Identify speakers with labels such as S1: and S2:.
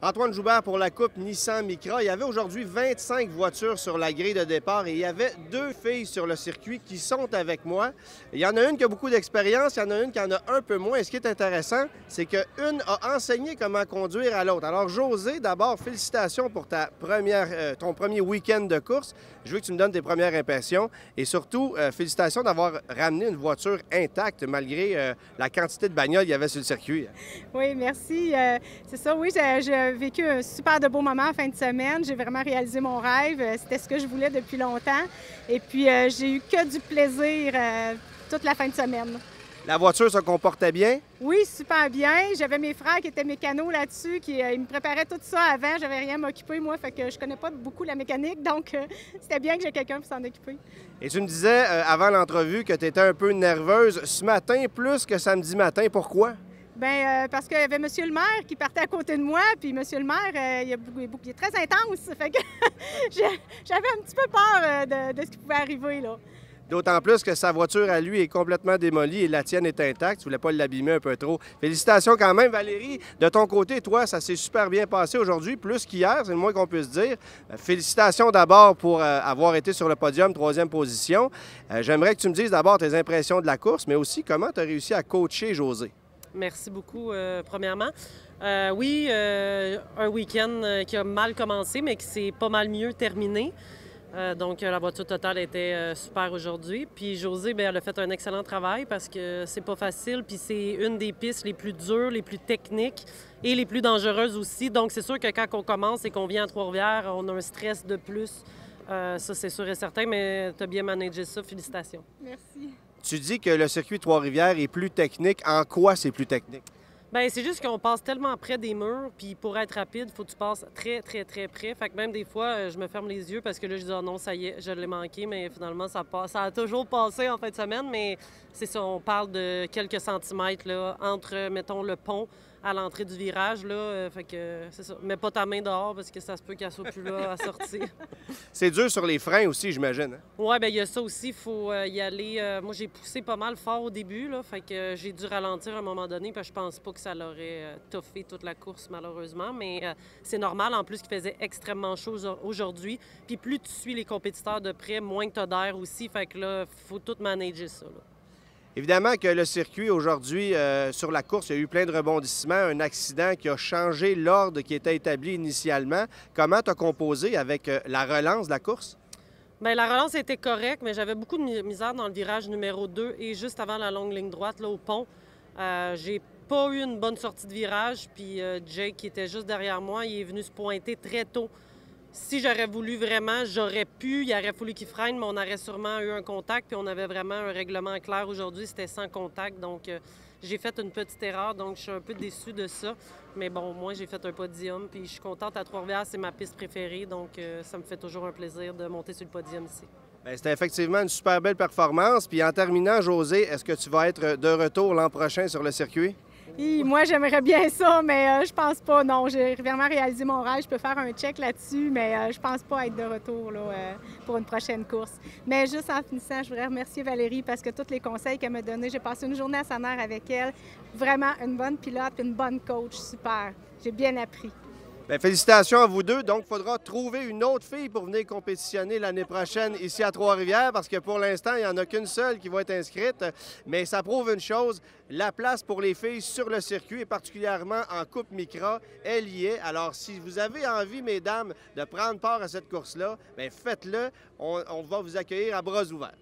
S1: Antoine Joubert pour la Coupe Nissan Micra. Il y avait aujourd'hui 25 voitures sur la grille de départ et il y avait deux filles sur le circuit qui sont avec moi. Il y en a une qui a beaucoup d'expérience, il y en a une qui en a un peu moins. Et ce qui est intéressant, c'est qu'une a enseigné comment conduire à l'autre. Alors, Josée, d'abord, félicitations pour ton premier week-end de course. Je veux que tu me donnes tes premières impressions et surtout, félicitations d'avoir ramené une voiture intacte malgré la quantité de bagnoles qu'il y avait sur le circuit.
S2: Oui, merci. C'est ça, oui, j'ai vécu un super de beau moment en fin de semaine. J'ai vraiment réalisé mon rêve. C'était ce que je voulais depuis longtemps. Et puis, j'ai eu que du plaisir toute la fin de semaine.
S1: La voiture se comportait bien?
S2: Oui, super bien. J'avais mes frères qui étaient mécanos là-dessus, ils me préparaient tout ça avant. J'avais rien à m'occuper, moi, fait que je connais pas beaucoup la mécanique, donc c'était bien que j'ai quelqu'un pour s'en occuper.
S1: Et tu me disais avant l'entrevue que tu étais un peu nerveuse ce matin plus que samedi matin. Pourquoi?
S2: Bien, parce qu'il y avait M. le maire qui partait à côté de moi, puis M. le maire, il est très intense, fait que j'avais un petit peu peur de ce qui pouvait arriver, là.
S1: D'autant plus que sa voiture à lui est complètement démolie et la tienne est intacte. Tu voulais pas l'abîmer un peu trop. Félicitations quand même, Valérie. De ton côté, toi, ça s'est super bien passé aujourd'hui, plus qu'hier, c'est le moins qu'on puisse dire. Félicitations d'abord pour avoir été sur le podium, 3e position. J'aimerais que tu me dises d'abord tes impressions de la course, mais aussi comment tu as réussi à coacher Josée.
S3: Merci beaucoup, premièrement. Oui, un week-end qui a mal commencé, mais qui s'est pas mal mieux terminé. Donc, la voiture totale était super aujourd'hui. Puis Josée, bien, elle a fait un excellent travail parce que c'est pas facile. Puis c'est une des pistes les plus dures, les plus techniques et les plus dangereuses aussi. Donc, c'est sûr que quand on commence et qu'on vient à Trois-Rivières, on a un stress de plus. Ça, c'est sûr et certain, mais tu as bien managé ça. Félicitations.
S2: Merci.
S1: Tu dis que le circuit Trois-Rivières est plus technique. En quoi c'est plus technique?
S3: Bien, c'est juste qu'on passe tellement près des murs, puis pour être rapide, il faut que tu passes très, très, très près. Fait que même des fois, je me ferme les yeux parce que là, je dis « Oh non, ça y est, je l'ai manqué », mais finalement, ça a toujours passé en fin de semaine, mais c'est ça, on parle de quelques centimètres là, entre, mettons, le pont à l'entrée du virage, là, fait que c'est ça. Mets pas ta main dehors parce que ça se peut qu'elle soit plus là à sortir.
S1: C'est dur sur les freins aussi, j'imagine. Hein?
S3: Oui, bien, il y a ça aussi, il faut y aller. Moi, j'ai poussé pas mal fort au début, là, fait que j'ai dû ralentir à un moment donné, parce que je pense pas que ça l'aurait toffé toute la course, malheureusement, mais c'est normal, en plus qu'il faisait extrêmement chaud aujourd'hui. Puis plus tu suis les compétiteurs de près, moins que tu as d'air aussi, fait que là, il faut tout manager ça, là.
S1: Évidemment que le circuit aujourd'hui, sur la course, il y a eu plein de rebondissements, un accident qui a changé l'ordre qui était établi initialement. Comment tu as composé avec la relance de la course?
S3: Bien, la relance était correcte, mais j'avais beaucoup de misère dans le virage numéro 2 et juste avant la longue ligne droite, là, au pont. J'ai pas eu une bonne sortie de virage, puis Jake, qui était juste derrière moi, il est venu se pointer très tôt. Si j'aurais voulu vraiment, j'aurais pu. Il aurait fallu qu'il freine, mais on aurait sûrement eu un contact. Puis on avait vraiment un règlement clair aujourd'hui, c'était sans contact. Donc, j'ai fait une petite erreur, donc je suis un peu déçue de ça. Mais bon, moi, j'ai fait un podium, puis je suis contente. À Trois-Rivières, c'est ma piste préférée, donc ça me fait toujours un plaisir de monter sur le podium ici.
S1: Bien, c'était effectivement une super belle performance. Puis en terminant, Josée, est-ce que tu vas être de retour l'an prochain sur le circuit?
S2: Moi, j'aimerais bien ça, mais je pense pas. Non, j'ai vraiment réalisé mon rêve. Je peux faire un check là-dessus, mais je pense pas être de retour là, pour une prochaine course. Mais juste en finissant, je voudrais remercier Valérie parce que tous les conseils qu'elle m'a donnés, j'ai passé une journée à sa mère avec elle. Vraiment une bonne pilote, une bonne coach, super. J'ai bien appris.
S1: Bien, félicitations à vous deux. Donc, il faudra trouver une autre fille pour venir compétitionner l'année prochaine ici à Trois-Rivières parce que pour l'instant, il n'y en a qu'une seule qui va être inscrite. Mais ça prouve une chose, la place pour les filles sur le circuit et particulièrement en Coupe Micra, elle y est. Alors, si vous avez envie, mesdames, de prendre part à cette course-là, bien, faites-le. On va vous accueillir à bras ouverts.